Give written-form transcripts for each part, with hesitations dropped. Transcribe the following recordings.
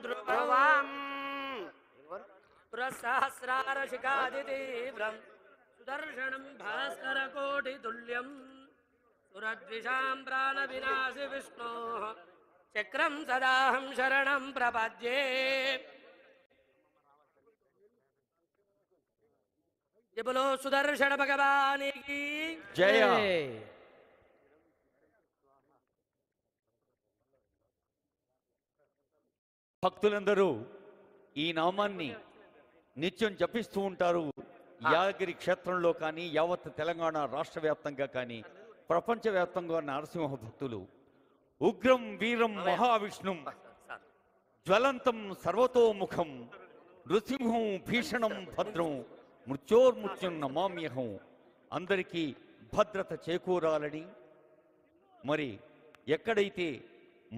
ध्रुवम् पुरःसहस्रारशिखादितीव्रं सुदर्शनं भास्करकोटितुल्यं सुरद्विषां प्राणविनाशि विष्णोः चक्रं सदाहं शरणं प्रपद्ये। जय बोलो सुदर्शन भगवान की जय। భక్తులందరూ ఈ నామాన్ని నిత్యం జపిస్తూ ఉంటారు. యాదగిరి క్షేత్రంలో కానీ యావత్ తెలంగాణ రాష్ట్ర వ్యాప్తంగా కానీ ప్రపంచవ్యాప్తంగా నరసింహ భక్తులు ఉగ్రం వీరం మహావిష్ణుం జ్వలంతం సర్వతోముఖం నృసింహం భీషణం భద్రం మృత్యోర్మృత్యుం నమామ్యహం అందరికీ భద్రత చేకూరాలని, మరి ఎక్కడైతే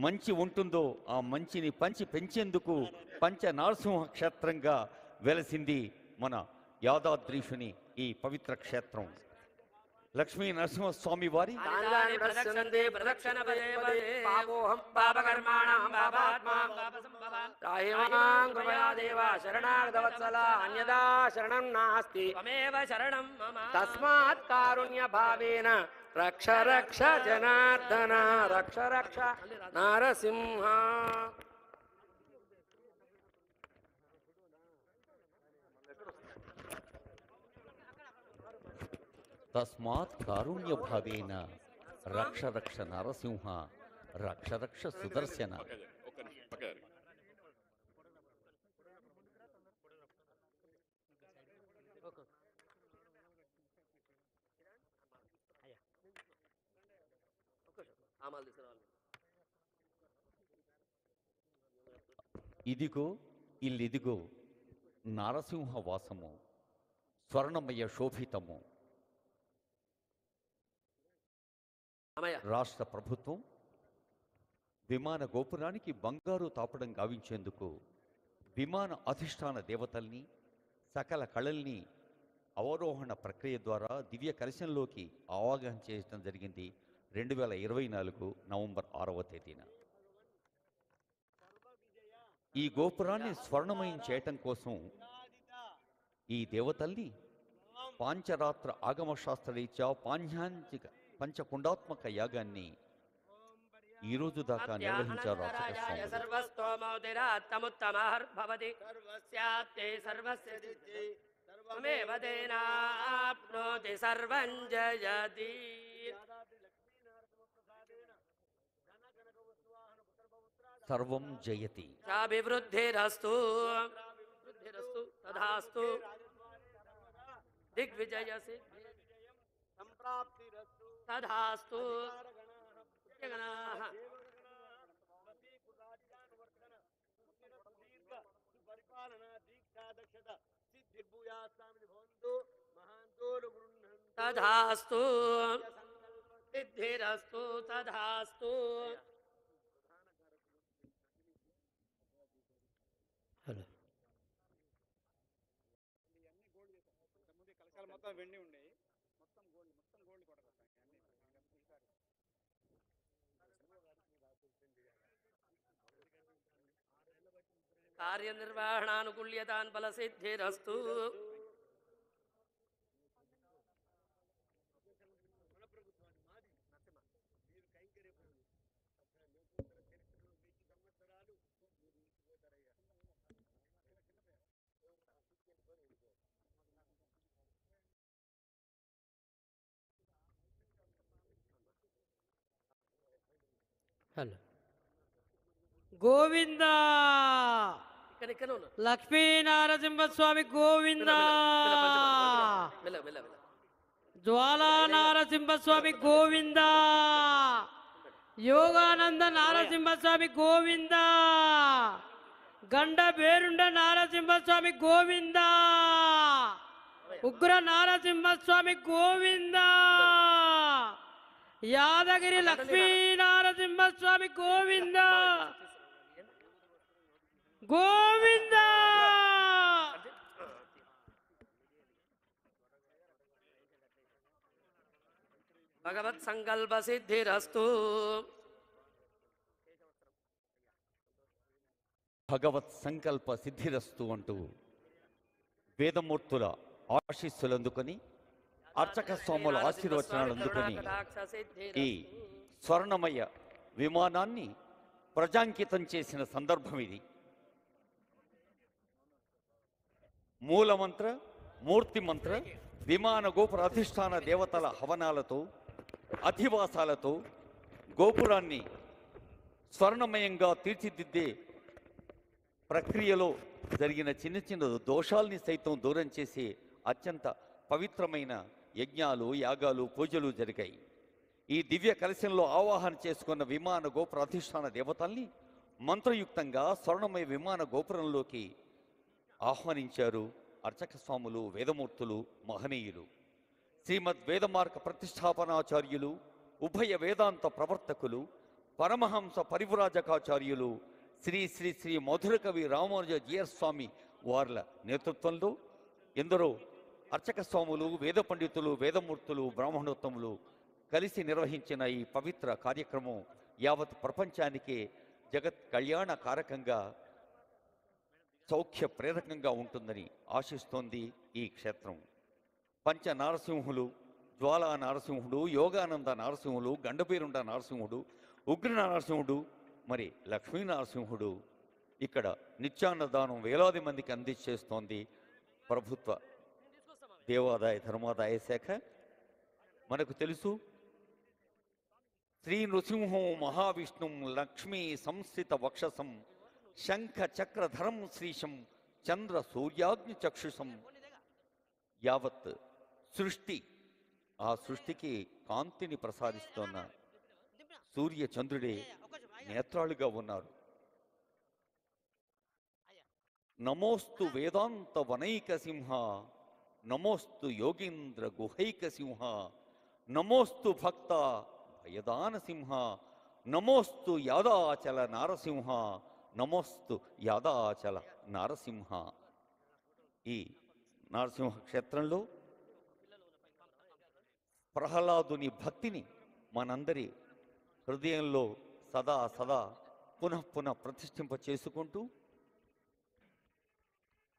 మంచి ఉంటుందో ఆ మంచిని పంచి పెంచేందుకు పంచ నరసింహ క్షేత్రంగా వెలసింది మన యాదాద్రీషుని ఈ పవిత్ర క్షేత్రం. లక్ష్మీ నరసింహస్వామి వారి తస్మాత్ కారుణ్య భావేన రక్ష రక్ష జనార్దన రక్ష రక్ష నారసింహ. తస్మాత్ కారుణ్య భావేన రక్ష రక్ష నరసింహ రక్ష రక్ష సుదర్శన. ఇదిగో ఇల్లిదిగో నారసింహ వాసము స్వర్ణమయ శోభితము. రాష్ట్ర ప్రభుత్వం విమాన గోపురానికి బంగారు తాపడం గావించేందుకు విమాన అధిష్టాన దేవతల్ని సకల కళల్ని అవరోహణ ప్రక్రియ ద్వారా దివ్య కలశంలోకి ఆవాహన చేయడం జరిగింది 2024 నవంబర్ 6వ తేదీన. ఈ గోపురాన్ని స్వర్ణమయం చేయటం కోసం ఈ దేవతల్ని పాంచరాత్ర ఆగమశాస్త్రరీత్యా పాంచాంచిక పంచకుండాత్మక యాగాన్ని ఈ రోజు దాకా నిర్వహించారు అర్చక స్వామి. సర్వం జయతి అభివృద్ధిరస్తు తథాస్తు దిగ్విజయ సంప్రాప్తిరస్తు తథాస్తు. తథాస్తు సిద్ధిరస్తు తథాస్తు. హలో మొత్తం వెండి ఉండే మొత్తం గోల్డ్ కొట్టకొస్తాయి. కార్యనిర్వహణానుకూల్యతాన్ ఫలసిద్ధిరస్తు. హలో గోవింద లక్ష్మీ నారసింహస్వామి గోవింద, జ్వాలా నారసింహస్వామి గోవింద, యోగానంద నారసింహస్వామి గోవింద, గండ బేరుండ నారసింహస్వామి గోవింద, ఉగ్ర నారసింహస్వామి గోవింద, యాదగిరి లక్ష్మీ నారసింహస్వామి గోవింద గోవింద. భగవత్ సంకల్ప సిద్ధిరస్తు. భగవత్ సంకల్ప సిద్ధిరస్తు అంటూ వేదమూర్తుల ఆశీస్సులు అందుకొని అర్చక స్వాముల ఆశీర్వచనాలు అందుకొని ఈ స్వర్ణమయ విమానాన్ని ప్రజాంకితం చేసిన సందర్భం ఇది. మూలమంత్ర, మూర్తిమంత్ర, విమాన గోపుర అధిష్టాన దేవతల హవనాలతో, అధివాసాలతో గోపురాన్ని స్వర్ణమయంగా తీర్చిదిద్దే ప్రక్రియలో జరిగిన చిన్న చిన్న దోషాల్ని సైతం దూరం చేసే అత్యంత పవిత్రమైన యజ్ఞాలు, యాగాలు, పూజలు జరిగాయి. ఈ దివ్య కలశంలో ఆవాహన చేసుకున్న విమాన గోపుర అధిష్టాన దేవతల్ని మంత్రయుక్తంగా స్వర్ణమయ విమాన గోపురంలోకి ఆహ్వానించారు అర్చక స్వాములు, వేదమూర్తులు, మహనీయులు. శ్రీమద్ వేదమార్గ ప్రతిష్టాపనాచార్యులు, ఉభయ వేదాంత ప్రవర్తకులు, పరమహంస పరివ్రాజకాచార్యులు శ్రీ శ్రీ శ్రీ మధురకవి రామానుజ జీయర్ స్వామి వార్ల నేతృత్వంలో ఎందరో అర్చక స్వాములు, వేద పండితులు, వేదమూర్తులు, బ్రాహ్మణోత్తములు కలిసి నిర్వహించిన ఈ పవిత్ర కార్యక్రమం యావత్ ప్రపంచానికే జగత్ కళ్యాణ కారకంగా, సౌఖ్య ప్రేరకంగా ఉంటుందని ఆశిస్తోంది ఈ క్షేత్రం. పంచ నారసింహులు, జ్వాలా నారసింహుడు, యోగానంద నారసింహులు, గండపేరుండ నారసింహుడు, ఉగ్ర నారసింహుడు, మరి లక్ష్మీ నరసింహుడు ఇక్కడ నిత్యాన్నదానం వేలాది మందికి అందించేస్తోంది ప్రభుత్వ దేవాదాయ ధర్మాదాయ శాఖ. మనకు తెలుసు, శ్రీ నృసింహం మహావిష్ణుం లక్ష్మీ సంస్థిత వక్షసం శంఖ చక్రధరం శ్రీశం చంద్ర సూర్యాగ్ని చక్షుషం. యావత్ సృష్టి, ఆ సృష్టికి కాంతిని ప్రసాదిస్తున్న సూర్య చంద్రుడే నేత్రాలుగా ఉన్నారు. నమోస్తు వేదాంత వనైక సింహ, నమోస్తు యోగీంద్ర గుహైక సింహ, నమోస్తు భక్త భయదాన సింహ, నమోస్తు యాదాచల నారసింహ, నమోస్తు యాదాచల నారసింహ. ఈ నారసింహ క్షేత్రంలో ప్రహ్లాదుని భక్తిని మనందరి హృదయంలో సదా సదా పునః పునః ప్రతిష్ఠింప చేసుకుంటూ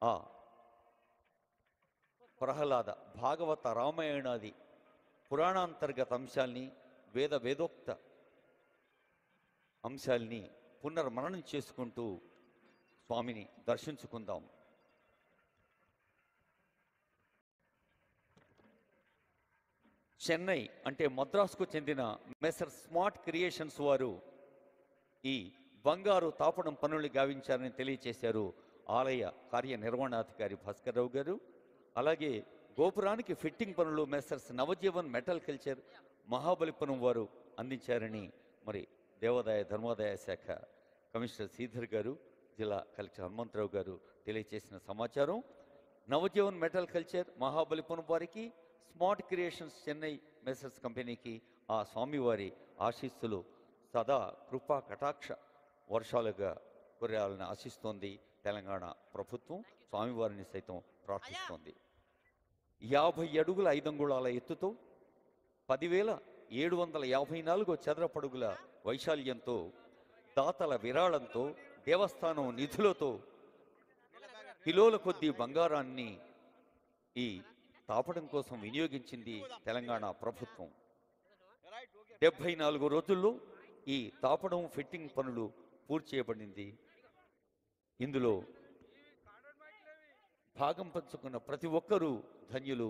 ఆ ప్రహ్లాద భాగవత రామాయణాది పురాణాంతర్గత అంశాల్ని, వేదోక్త అంశాల్ని పునర్మననం చేసుకుంటూ స్వామిని దర్శించుకుందాం. చెన్నై అంటే మద్రాసుకు చెందిన మెసర్ స్మార్ట్ క్రియేషన్స్ వారు ఈ బంగారు తాపడం పనులు గావించారని తెలియచేశారు ఆలయ కార్యనిర్వహణాధికారి భాస్కర్రావు గారు. అలాగే గోపురానికి ఫిట్టింగ్ పనులు Messrs Navjivan metal culture Mahabalipuram వారు అందించారని మరి దేవాదాయ ధర్మాదాయ శాఖ కమిషనర్ శ్రీధర్ గారు, జిల్లా కలెక్టర్ హనుమంతరావు గారు తెలియచేసిన సమాచారం. నవజీవన్ మెటల్ కల్చర్ మహాబలిపురం వారికి, స్మార్ట్ క్రియేషన్స్ చెన్నై మెసర్స్ కంపెనీకి ఆ స్వామివారి ఆశీస్సులు సదా కృపా కటాక్ష వర్షాలుగా కుర్రాలని ఆశిస్తోంది తెలంగాణ ప్రభుత్వం. స్వామివారిని సైతం ప్రార్థిస్తోంది. 50 అడుగుల 5 అంగుళాల ఎత్తుతో 10,754 చదరపడుగుల వైశాల్యంతో, దాతల విరాళంతో, దేవస్థానం నిధులతో కిలోల కొద్దీ బంగారాన్ని ఈ తాపడం కోసం వినియోగించింది తెలంగాణ ప్రభుత్వం. 74 రోజుల్లో ఈ తాపడం ఫిట్టింగ్ పనులు పూర్తి చేయబడింది. ఇందులో భాగం పంచుకున్న ప్రతి ఒక్కరూ ధన్యులు.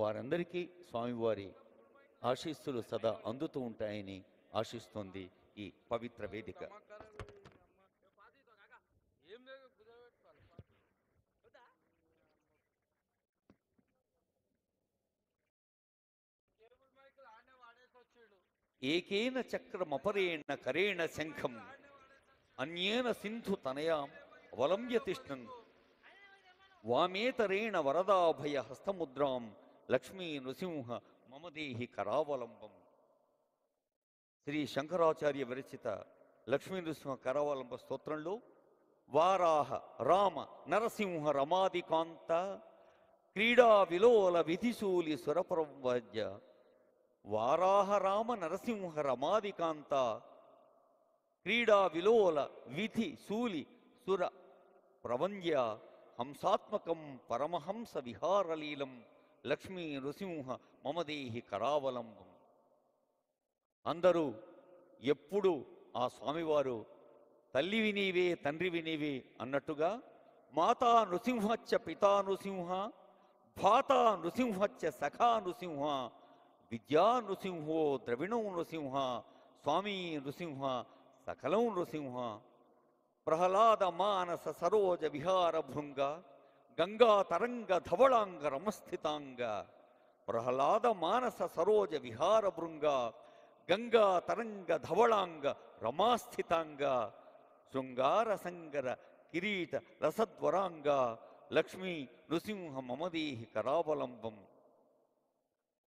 వారందరికీ స్వామివారి ఆశీస్సులు సదా అందుతూ ఉంటాయని ఆశిస్తోంది ఈ పవిత్ర వేదిక. ఏకేన చక్రమపరేణ కరేణ శంఖం అన్యేన సింధు తనయాం అవలంబ్య తిష్ఠన్ వామేతరేణ వరదాభయ హస్తముద్రాం లక్ష్మీ నృసింహ మమదేహి కరావలంబం. శ్రీ శంకరాచార్య విరచిత లక్ష్మీ నృసింహ కరావలంబ స్తోత్రంలో వారాహ రామ నరసింహ రమాదికాంత క్రీడా విలోల విధిశూలి సురప్రవ్య. వారాహ రామ నరసింహ రమాదికాంత క్రీడా విలోల విధి శూలి సుర ప్రవంద్య హంసాత్మకం పరమహంస విహారలీలం లక్ష్మీ నృసింహ మమదేహి కరావలంబం. అందరూ ఎప్పుడు ఆ స్వామివారు తల్లివి నీవే తండ్రివి నీవే అన్నట్టుగా మాతా నృసింహచ్చ పితా నృసింహ భాతా నృసింహచ్చ సఖా నృసింహ విద్యా నృసింహో ద్రవిణం నృసింహ స్వామీ నృసింహ సకలం నృసింహ ప్రహ్లాద మానస సరోజ విహార భృంగ గంగా తరంగ ధవళాంగ రమస్థితాంగ. ప్రహ్లాద మానస సరోజ విహార భృంగ గంగా తరంగ ధవళాంగ రమాస్థితాంగ శృంగార సంగర కిరీట రసద్వరాంగ లక్ష్మీ నృసింహ మమదేహి కరావలంబం.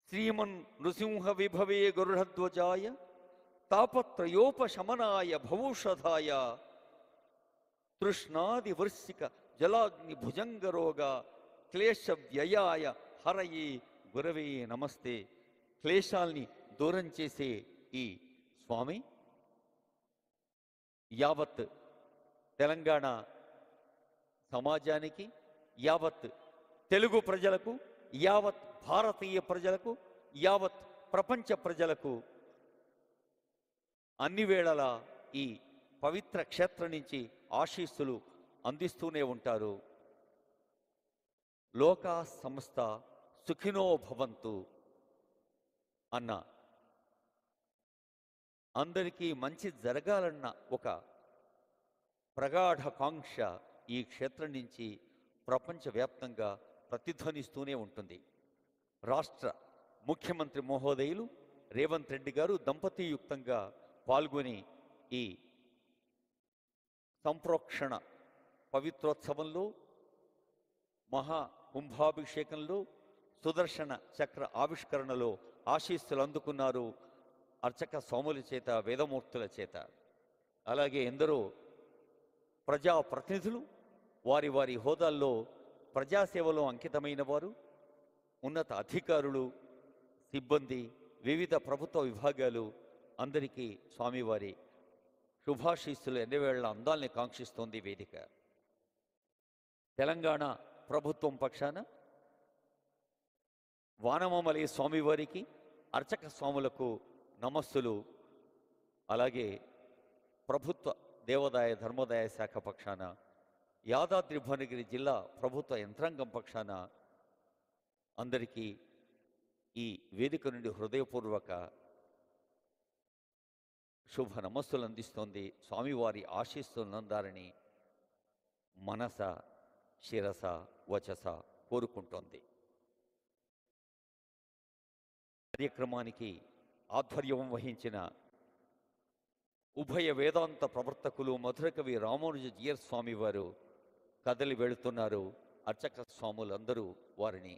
శ్రీమన్ నృసింహ విభవే గరుడధ్వజాయ తాపత్రయోపశమనాయ భవౌషధాయ తృష్ణాది వృశ్చిక జలాగ్ని భుజంగరోగ క్లేశ వ్యయాయ హరయే గురవే నమస్తే. క్లేశాల్ని దూరం చేసే ఈ స్వామి యావత్ తెలంగాణ సమాజానికి, యావత్ తెలుగు ప్రజలకు, యావత్ భారతీయ ప్రజలకు, యావత్ ప్రపంచ ప్రజలకు అన్ని వేళలా ఈ పవిత్ర క్షేత్రం నుంచి ఆశీస్సులు అందిస్తూనే ఉంటారు. లోకా సమస్త సుఖినో భవంతు అన్న, అందరికీ మంచి జరగాలన్న ఒక ప్రగాఢ కాంక్ష ఈ క్షేత్రం నుంచి ప్రపంచవ్యాప్తంగా ప్రతిధ్వనిస్తూనే ఉంటుంది. రాష్ట్ర ముఖ్యమంత్రి మహోదయులు రేవంత్ రెడ్డి గారు దంపతియుక్తంగా పాల్గొని ఈ సంప్రోక్షణ పవిత్రోత్సవంలో, మహా కుంభాభిషేకంలో, సుదర్శన చక్ర ఆవిష్కరణలో ఆశీస్సులు అందుకున్నారు అర్చక స్వాముల చేత, వేదమూర్తుల చేత. అలాగే ఎందరో ప్రజాప్రతినిధులు వారి వారి హోదాల్లో ప్రజాసేవలో అంకితమైన వారు, ఉన్నత అధికారులు, సిబ్బంది, వివిధ ప్రభుత్వ విభాగాలు అందరికీ స్వామివారి శుభాశీస్సులు ఎన్నవేళ్ల అందాల్ని కాంక్షిస్తోంది వేదిక. తెలంగాణ ప్రభుత్వం పక్షాన వానమామలై స్వామివారికి, అర్చక స్వాములకు నమస్సులు. అలాగే ప్రభుత్వ దేవాదాయ ధర్మోదాయ శాఖ పక్షాన, యాదాద్రి భువనగిరి జిల్లా ప్రభుత్వ యంత్రాంగం పక్షాన అందరికీ ఈ వేదిక నుండి హృదయపూర్వక శుభ నమస్సులు అందిస్తోంది. స్వామివారి ఆశీస్సులు అందాలని మనస, శిరస, వచస కోరుకుంటోంది. కార్యక్రమానికి ఆధ్వర్యం వహించిన ఉభయ వేదాంత ప్రవర్తకులు మధురకవి రామానుజ జీయర్ స్వామి వారు కదలి వెళుతున్నారు. అర్చక స్వాములందరూ వారిని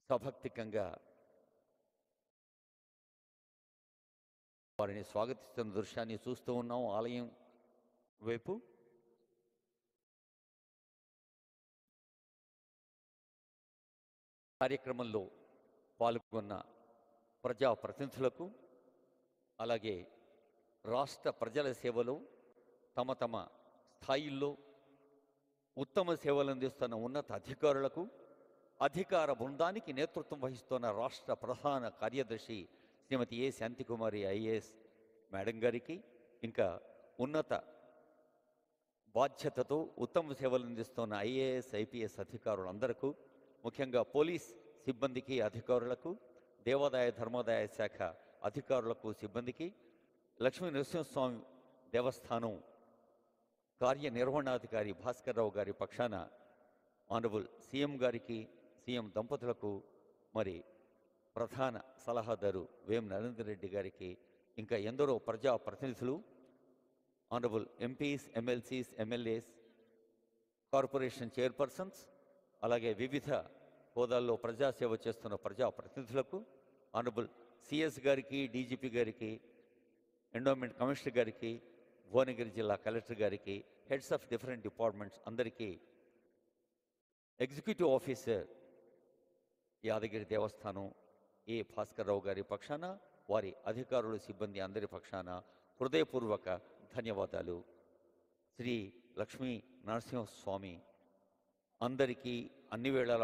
సభక్తికంగా వారిని స్వాగతిస్తున్న దృశ్యాన్ని చూస్తూ ఉన్నాం. ఆలయం వైపు కార్యక్రమంలో పాల్గొన్న ప్రజాప్రతినిధులకు, అలాగే రాష్ట్ర ప్రజల సేవలో తమ తమ స్థాయిల్లో ఉత్తమ సేవలు అందిస్తున్న ఉన్నత అధికారులకు, అధికార బృందానికి నేతృత్వం వహిస్తున్న రాష్ట్ర ప్రధాన కార్యదర్శి శ్రీమతి ఏ శాంతికుమారి ఐఏఎస్ మేడం గారికి, ఇంకా ఉన్నత బాధ్యతతో ఉత్తమ సేవలు అందిస్తున్న ఐఏఎస్ ఐపీఎస్ అధికారులందరికీ, ముఖ్యంగా పోలీస్ సిబ్బందికి, అధికారులకు, దేవాదాయ ధర్మోదాయ శాఖ అధికారులకు, సిబ్బందికి, లక్ష్మీ నరసింహస్వామి దేవస్థానం కార్యనిర్వహణాధికారి భాస్కర్ రావు గారి పక్షాన ఆనరబుల్ సీఎం గారికి, సీఎం దంపతులకు, మరి ప్రధాన సలహాదారు వేం నరేందర్ రెడ్డి గారికి, ఇంకా ఎందరో ప్రజాప్రతినిధులు, honourable MPs, MLCs, MLAs, corporation chairpersons, అలాగే వివిధ హోదాల్లో ప్రజాసేవ చేస్తున్న ప్రజాప్రతినిధులకు, ఆనరబుల్ సిఎస్ గారికి, డీజీపీ గారికి, ఎండోమెంట్ కమిషనర్ గారికి, భువనగిరి జిల్లా కలెక్టర్ గారికి, హెడ్స్ ఆఫ్ డిఫరెంట్ డిపార్ట్మెంట్స్ అందరికీ, ఎగ్జిక్యూటివ్ ఆఫీసర్ యాదగిరి దేవస్థానం ఏ భాస్కర్ రావు గారి పక్షాన, వారి అధికారులు, సిబ్బంది అందరి పక్షాన హృదయపూర్వక ధన్యవాదాలు. శ్రీ లక్ష్మీ నరసింహస్వామి అందరికీ అన్ని వేళలా